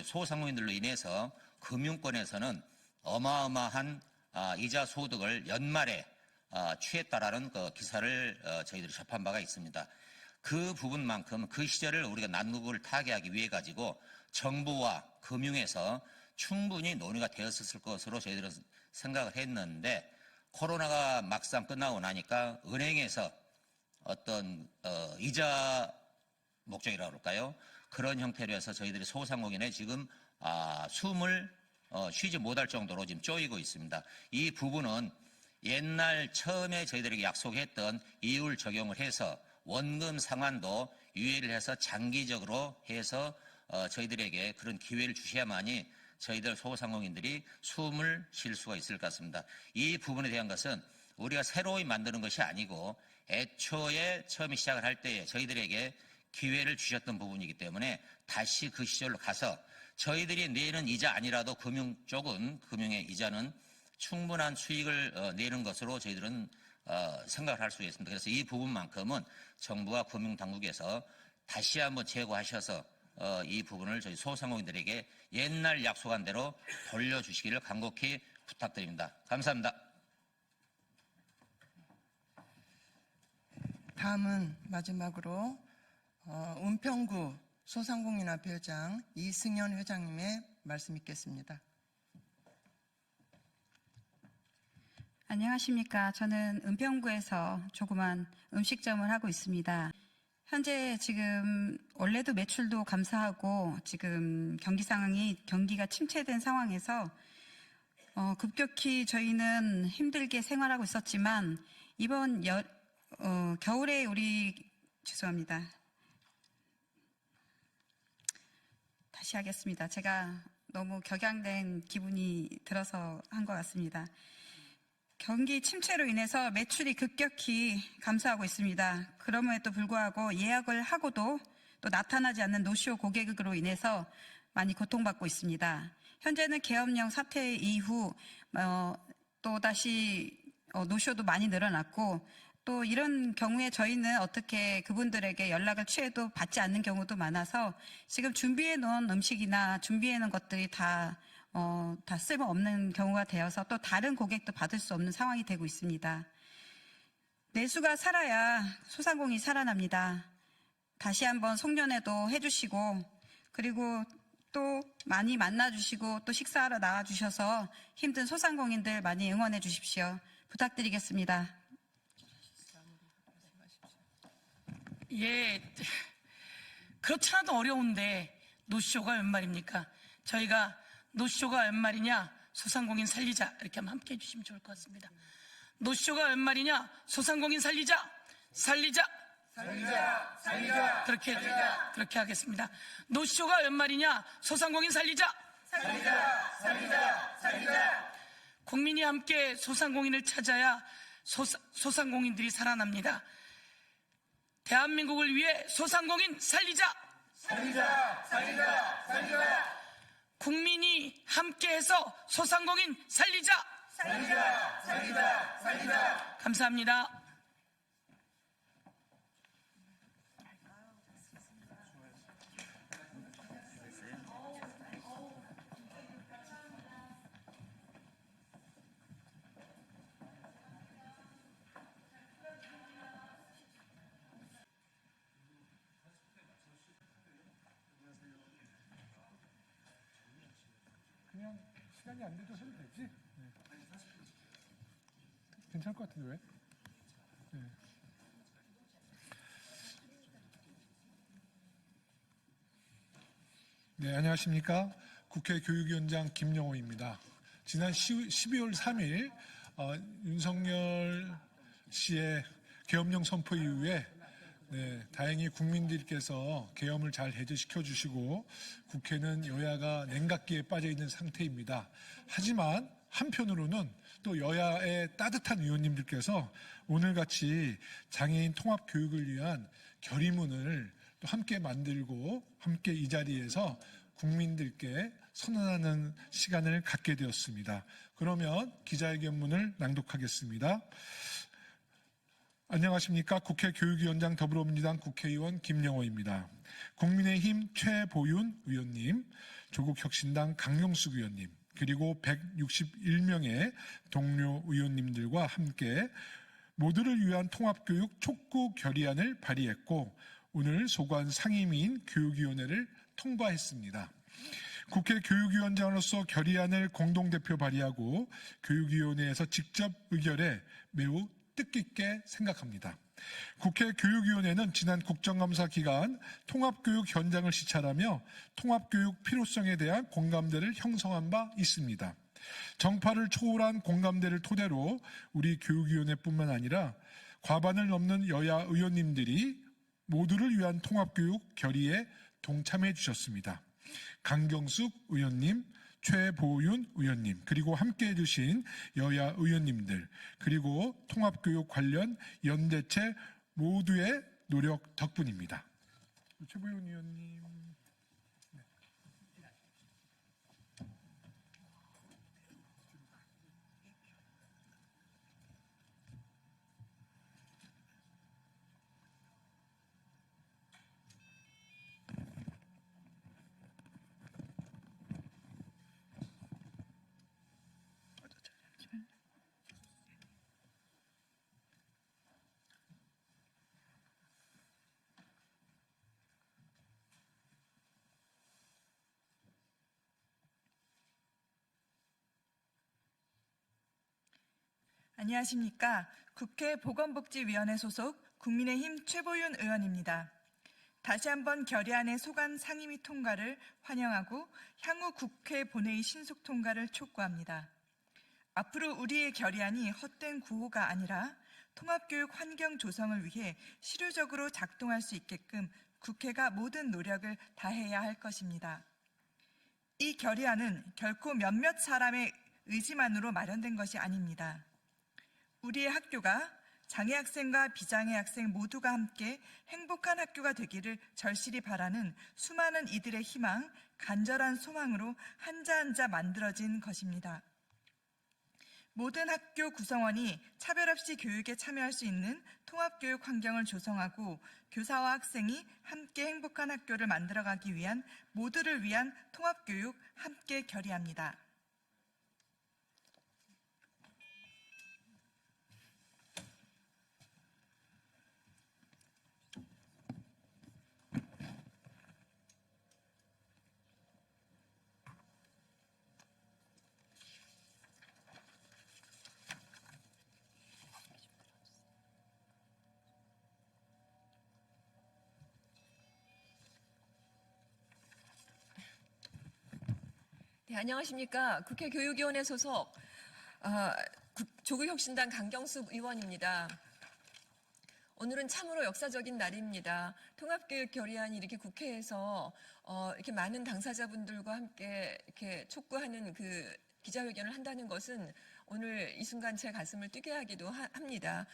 소상공인들로 인해서 금융권에서는 어마어마한 이자 소득을 연말에 취했다라는 그 기사를 저희들이 접한 바가 있습니다. 그 부분만큼 그 시절을 우리가 난국을 타개하기 위해 가지고 정부와 금융에서 충분히 논의가 되었을 것으로 저희들은 생각을 했는데 코로나가 막상 끝나고 나니까 은행에서 어떤 이자 목적이라고 그럴까요? 그런 형태로 해서 저희들이 소상공인에 지금 숨을 쉬지 못할 정도로 지금 쪼이고 있습니다. 이 부분은 옛날 처음에 저희들에게 약속했던 이율 적용을 해서 원금 상환도 유예를 해서 장기적으로 해서 저희들에게 그런 기회를 주셔야만이 저희들 소상공인들이 숨을 쉴 수가 있을 것 같습니다. 이 부분에 대한 것은 우리가 새로이 만드는 것이 아니고 애초에 처음에 시작을 할 때 저희들에게 기회를 주셨던 부분이기 때문에 다시 그 시절로 가서 저희들이 내는 이자 아니라도 금융 쪽은 금융의 이자는 충분한 수익을 내는 것으로 저희들은 생각을 할 수 있습니다. 그래서 이 부분만큼은 정부와 금융당국에서 다시 한번 재고하셔서 이 부분을 저희 소상공인들에게 옛날 약속한 대로 돌려주시기를 간곡히 부탁드립니다. 감사합니다. 다음은 마지막으로 은평구 소상공인협회장 이승현 회장님의 말씀 있겠습니다. 안녕하십니까. 저는 은평구에서 조그만 음식점을 하고 있습니다. 현재 지금 원래도 매출도 감사하고 지금 경기 상황이 경기가 침체된 상황에서 급격히 저희는 힘들게 생활하고 있었지만 이번 겨울에 죄송합니다. 다시 하겠습니다. 제가 너무 격양된 기분이 들어서 한 것 같습니다. 경기 침체로 인해서 매출이 급격히 감소하고 있습니다. 그럼에도 불구하고 예약을 하고도 또 나타나지 않는 노쇼 고객으로 인해서 많이 고통받고 있습니다. 현재는 계엄령 사태 이후 또다시 노쇼도 많이 늘어났고 또 이런 경우에 저희는 어떻게 그분들에게 연락을 취해도 받지 않는 경우도 많아서 지금 준비해 놓은 음식이나 준비해 놓은 것들이 다 쓸모없는 경우가 되어서 또 다른 고객도 받을 수 없는 상황이 되고 있습니다. 내수가 살아야 소상공인이 살아납니다. 다시 한번 송년회도 해주시고 그리고 또 많이 만나주시고 또 식사하러 나와주셔서 힘든 소상공인들 많이 응원해 주십시오. 부탁드리겠습니다. 예, 그렇잖아도 어려운데 노쇼가 웬 말입니까? 저희가 노쇼가 웬 말이냐? 소상공인 살리자 이렇게 한번 함께 해주시면 좋을 것 같습니다. 노쇼가 웬 말이냐? 소상공인 살리자, 살리자, 살리자, 살리자. 그렇게 하겠습니다. 노쇼가 웬 말이냐? 소상공인 살리자, 살리자, 살리자, 살리자. 국민이 함께 소상공인을 찾아야 소상공인들이 살아납니다. 대한민국을 위해 소상공인 살리자, 살리자, 살리자, 살리자. 국민이 함께해서 소상공인 살리자, 살리자, 살리자, 살리자. 감사합니다. 그냥 시간이 안 돼도 해도 되지? 네. 괜찮을 것 같은데 왜? 네. 네, 안녕하십니까. 국회 교육위원장 김영호입니다. 지난 12월 3일 윤석열 씨의 계엄령 선포 이후에 다행히 국민들께서 계엄을 잘 해제시켜 주시고 국회는 여야가 냉각기에 빠져 있는 상태입니다. 하지만 한편으로는 또 여야의 따뜻한 의원님들께서 오늘같이 장애인 통합 교육을 위한 결의문을 또 함께 만들고 함께 이 자리에서 국민들께 선언하는 시간을 갖게 되었습니다. 그러면 기자회견문을 낭독하겠습니다. 안녕하십니까. 국회 교육위원장 더불어민주당 국회의원 김영호입니다. 국민의힘 최보윤 의원님, 조국혁신당 강용숙 의원님, 그리고 161명의 동료 의원님들과 함께 모두를 위한 통합교육 촉구 결의안을 발의했고 오늘 소관 상임위인 교육위원회를 통과했습니다. 국회 교육위원장으로서 결의안을 공동대표 발의하고 교육위원회에서 직접 의결해 매우 뜻깊게 생각합니다. 국회 교육위원회는 지난 국정감사 기간 통합교육 현장을 시찰하며 통합교육 필요성에 대한 공감대를 형성한 바 있습니다. 정파를 초월한 공감대를 토대로 우리 교육위원회뿐만 아니라 과반을 넘는 여야 의원님들이 모두를 위한 통합교육 결의에 동참해 주셨습니다. 강경숙 의원님, 최보윤 의원님, 그리고 함께해 주신 여야 의원님들, 그리고 통합교육 관련 연대체 모두의 노력 덕분입니다. 최보윤 의원님. 안녕하십니까. 국회 보건복지위원회 소속 국민의힘 최보윤 의원입니다. 다시 한번 결의안의 소관 상임위 통과를 환영하고 향후 국회 본회의 신속 통과를 촉구합니다. 앞으로 우리의 결의안이 헛된 구호가 아니라 통합교육 환경 조성을 위해 실효적으로 작동할 수 있게끔 국회가 모든 노력을 다해야 할 것입니다. 이 결의안은 결코 몇몇 사람의 의지만으로 마련된 것이 아닙니다. 우리의 학교가 장애 학생과 비장애 학생 모두가 함께 행복한 학교가 되기를 절실히 바라는 수많은 이들의 희망, 간절한 소망으로 한자 한자 만들어진 것입니다. 모든 학교 구성원이 차별 없이 교육에 참여할 수 있는 통합교육 환경을 조성하고 교사와 학생이 함께 행복한 학교를 만들어가기 위한 모두를 위한 통합교육 함께 결의합니다. 네, 안녕하십니까. 국회 교육위원회 소속 조국혁신당 강경숙 의원입니다. 오늘은 참으로 역사적인 날입니다. 통합교육 결의안이 이렇게 국회에서 이렇게 많은 당사자분들과 함께 이렇게 촉구하는 그 기자회견을 한다는 것은 오늘 이 순간 제 가슴을 뛰게 하기도 합니다.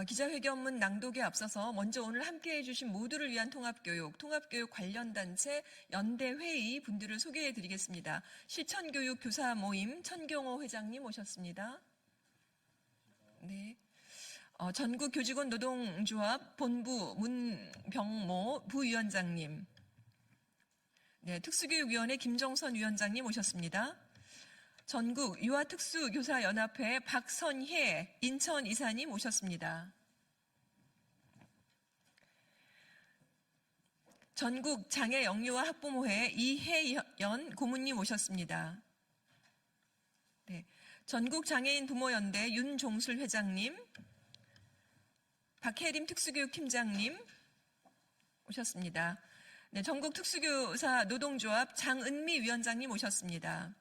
기자회견문 낭독에 앞서서 먼저 오늘 함께해 주신 모두를 위한 통합교육 관련 단체 연대회의 분들을 소개해 드리겠습니다. 실천교육 교사 모임 천경호 회장님 오셨습니다. 네. 전국교직원 노동조합 본부 문병모 부위원장님. 네, 특수교육위원회 김정선 위원장님 오셨습니다. 전국 유아특수교사연합회 박선혜 인천 이사님 오셨습니다. 전국 장애영유아 학부모회 이혜연 고문님 오셨습니다. 네, 전국 장애인 부모연대 윤종술 회장님, 박혜림 특수교육팀장님 오셨습니다. 네, 전국 특수교사 노동조합 장은미 위원장님 오셨습니다.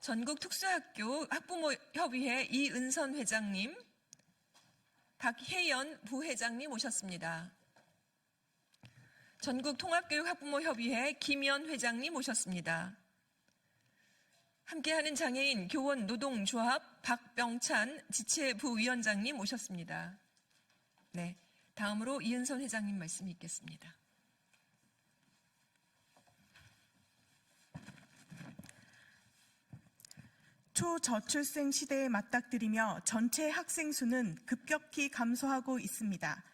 전국 특수학교 학부모협의회 이은선 회장님, 박혜연 부회장님 오셨습니다. 전국 통합교육 학부모협의회 김연 회장님 오셨습니다. 함께하는 장애인 교원 노동조합 박병찬 지체부위원장님 오셨습니다. 네, 다음으로 이은선 회장님 말씀 있겠습니다. 초저출생 시대에 맞닥뜨리며 전체 학생 수는 급격히 감소하고 있습니다.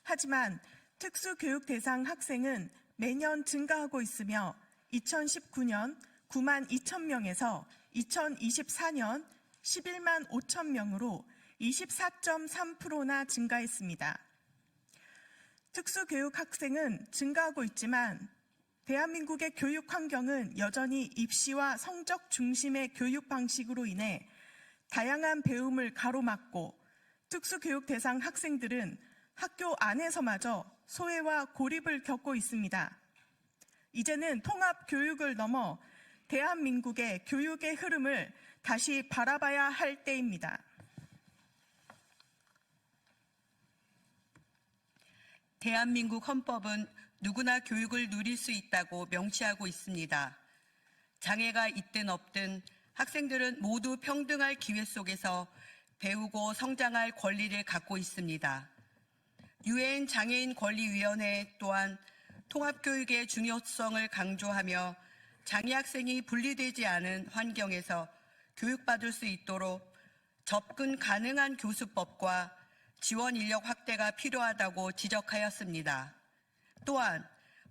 하지만 특수교육 대상 학생은 매년 증가하고 있으며 2019년 9만 2천 명에서 2024년 11만 5천 명으로 24.3%나 증가했습니다. 특수교육 학생은 증가하고 있지만 대한민국의 교육 환경은 여전히 입시와 성적 중심의 교육 방식으로 인해 다양한 배움을 가로막고 특수교육 대상 학생들은 학교 안에서마저 소외와 고립을 겪고 있습니다. 이제는 통합교육을 넘어 대한민국의 교육의 흐름을 다시 바라봐야 할 때입니다. 대한민국 헌법은 누구나 교육을 누릴 수 있다고 명시하고 있습니다. 장애가 있든 없든 학생들은 모두 평등할 기회 속에서 배우고 성장할 권리를 갖고 있습니다. 유엔 장애인 권리위원회 또한 통합교육의 중요성을 강조하며 장애 학생이 분리되지 않은 환경에서 교육받을 수 있도록 접근 가능한 교수법과 지원 인력 확대가 필요하다고 지적하였습니다. 또한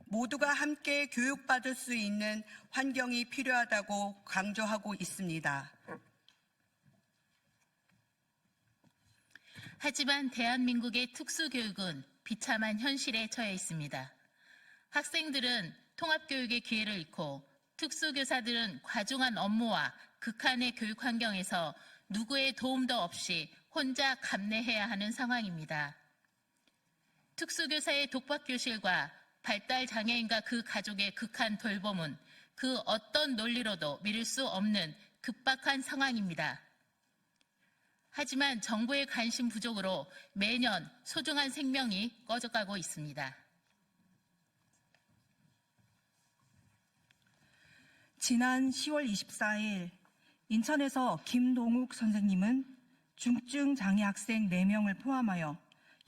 모두가 함께 교육받을 수 있는 환경이 필요하다고 강조하고 있습니다. 하지만 대한민국의 특수교육은 비참한 현실에 처해 있습니다. 학생들은 통합교육의 기회를 잃고 특수교사들은 과중한 업무와 극한의 교육 환경에서 누구의 도움도 없이 혼자 감내해야 하는 상황입니다. 특수교사의 독박교실과 발달장애인과 그 가족의 극한 돌봄은 그 어떤 논리로도 미룰 수 없는 급박한 상황입니다. 하지만 정부의 관심 부족으로 매년 소중한 생명이 꺼져가고 있습니다. 지난 10월 24일 인천에서 김동욱 선생님은 중증 장애 학생 4명을 포함하여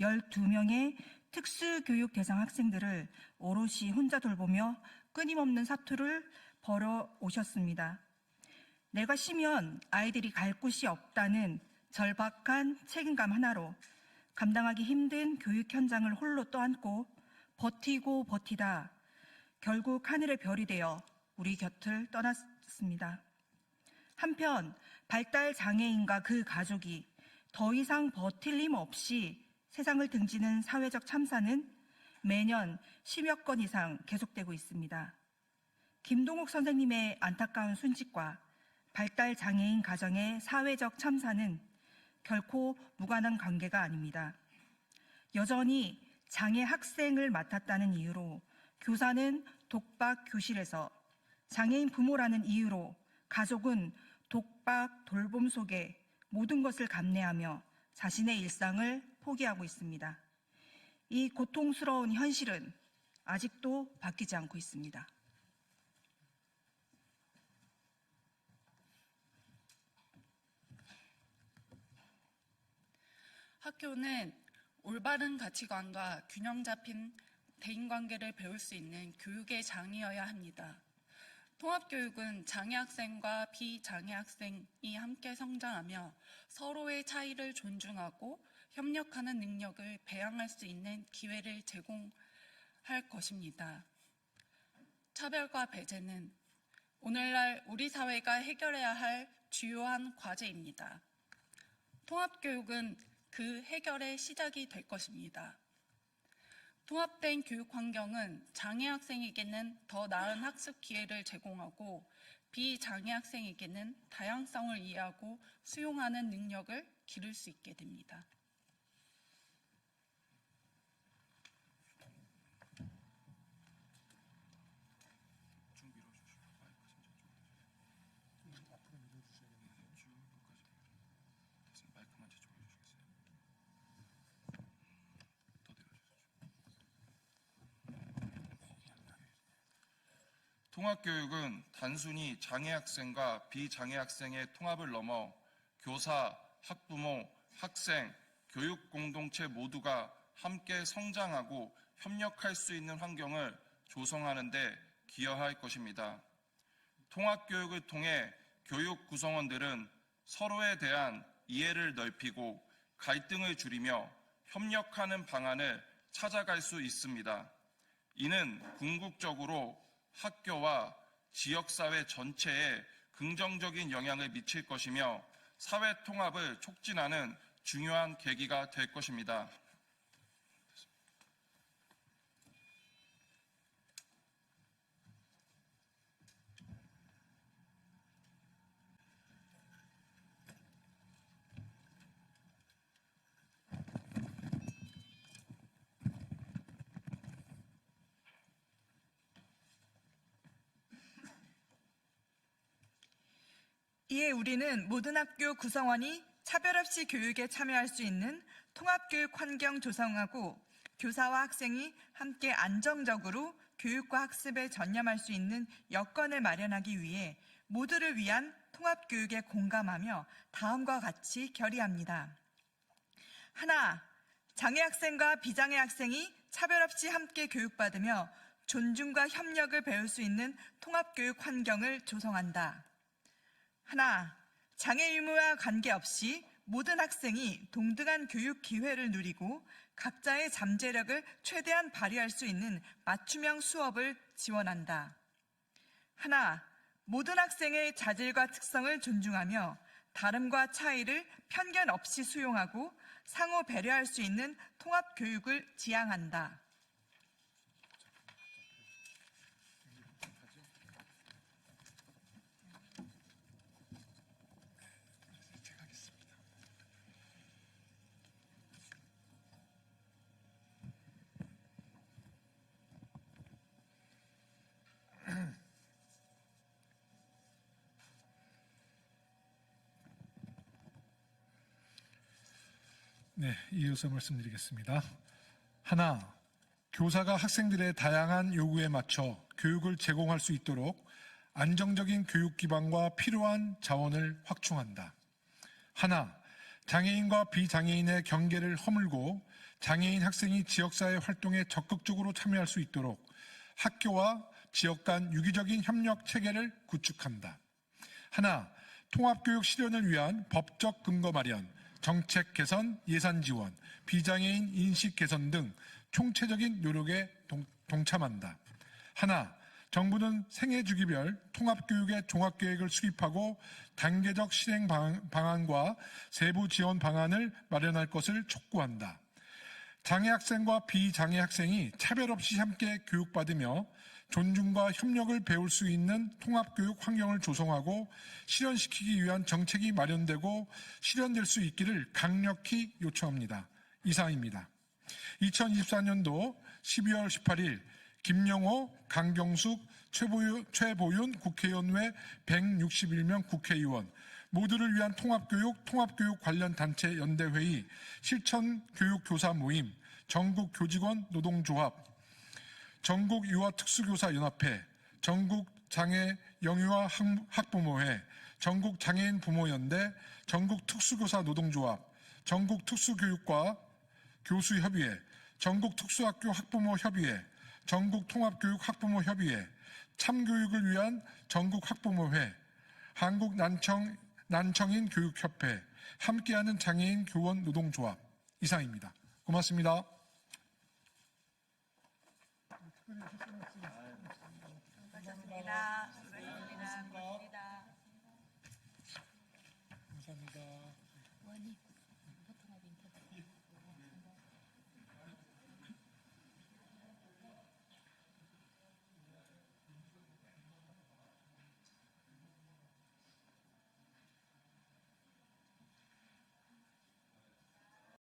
12명의 특수교육 대상 학생들을 오롯이 혼자 돌보며 끊임없는 사투를 벌여 오셨습니다. 내가 쉬면 아이들이 갈 곳이 없다는 절박한 책임감 하나로 감당하기 힘든 교육 현장을 홀로 떠안고 버티고 버티다 결국 하늘의 별이 되어 우리 곁을 떠났습니다. 한편 발달 장애인과 그 가족이 더 이상 버틸 힘 없이 세상을 등지는 사회적 참사는 매년 10여 건 이상 계속되고 있습니다. 김동욱 선생님의 안타까운 순직과 발달 장애인 가정의 사회적 참사는 결코 무관한 관계가 아닙니다. 여전히 장애 학생을 맡았다는 이유로 교사는 독박 교실에서, 장애인 부모라는 이유로 가족은 독박 돌봄 속에 모든 것을 감내하며 자신의 일상을 포기하고 있습니다. 이 고통스러운 현실은 아직도 바뀌지 않고 있습니다. 학교는 올바른 가치관과 균형 잡힌 대인관계를 배울 수 있는 교육의 장이어야 합니다. 통합교육은 장애 학생과 비장애 학생이 함께 성장하며 서로의 차이를 존중하고 협력하는 능력을 배양할 수 있는 기회를 제공할 것입니다. 차별과 배제는 오늘날 우리 사회가 해결해야 할 주요한 과제입니다. 통합교육은 그 해결의 시작이 될 것입니다. 통합된 교육 환경은 장애 학생에게는 더 나은 학습 기회를 제공하고 비장애 학생에게는 다양성을 이해하고 수용하는 능력을 기를 수 있게 됩니다. 통합교육은 단순히 장애 학생과 비장애 학생의 통합을 넘어 교사, 학부모, 학생, 교육 공동체 모두가 함께 성장하고 협력할 수 있는 환경을 조성하는 데 기여할 것입니다. 통합교육을 통해 교육 구성원들은 서로에 대한 이해를 넓히고 갈등을 줄이며 협력하는 방안을 찾아갈 수 있습니다. 이는 궁극적으로 학교와 지역사회 전체에 긍정적인 영향을 미칠 것이며 사회 통합을 촉진하는 중요한 계기가 될 것입니다. 이에 우리는 모든 학교 구성원이 차별 없이 교육에 참여할 수 있는 통합교육 환경 조성하고 교사와 학생이 함께 안정적으로 교육과 학습에 전념할 수 있는 여건을 마련하기 위해 모두를 위한 통합교육에 공감하며 다음과 같이 결의합니다. 하나, 장애 학생과 비장애 학생이 차별 없이 함께 교육받으며 존중과 협력을 배울 수 있는 통합교육 환경을 조성한다. 하나, 장애 유무와 관계없이 모든 학생이 동등한 교육 기회를 누리고 각자의 잠재력을 최대한 발휘할 수 있는 맞춤형 수업을 지원한다. 하나, 모든 학생의 자질과 특성을 존중하며 다름과 차이를 편견 없이 수용하고 상호 배려할 수 있는 통합교육을 지향한다. 네, 이어서 말씀드리겠습니다. 하나, 교사가 학생들의 다양한 요구에 맞춰 교육을 제공할 수 있도록 안정적인 교육 기반과 필요한 자원을 확충한다. 하나, 장애인과 비장애인의 경계를 허물고 장애인 학생이 지역사회 활동에 적극적으로 참여할 수 있도록 학교와 지역 간 유기적인 협력 체계를 구축한다. 하나, 통합교육 실현을 위한 법적 근거 마련, 정책 개선, 예산 지원, 비장애인 인식 개선 등 총체적인 노력에 동참한다. 하나, 정부는 생애 주기별 통합교육의 종합계획을 수립하고 단계적 실행 방안과 세부 지원 방안을 마련할 것을 촉구한다. 장애 학생과 비장애 학생이 차별 없이 함께 교육받으며 존중과 협력을 배울 수 있는 통합교육 환경을 조성하고 실현시키기 위한 정책이 마련되고 실현될 수 있기를 강력히 요청합니다. 이상입니다. 2024년도 12월 18일 김영호, 강경숙, 최보윤 국회의원 외 161명 국회의원, 모두를 위한 통합교육 관련 단체 연대회의, 실천교육교사 모임, 전국교직원 노동조합, 전국유아특수교사연합회, 전국장애 영유아 학부모회, 전국장애인 부모연대, 전국특수교사 노동조합, 전국특수교육과 교수협의회, 전국특수학교 학부모협의회, 전국통합교육 학부모협의회, 참교육을 위한 전국학부모회, 한국난청인 교육협회, 함께하는 장애인 교원 노동조합. 이상입니다. 고맙습니다.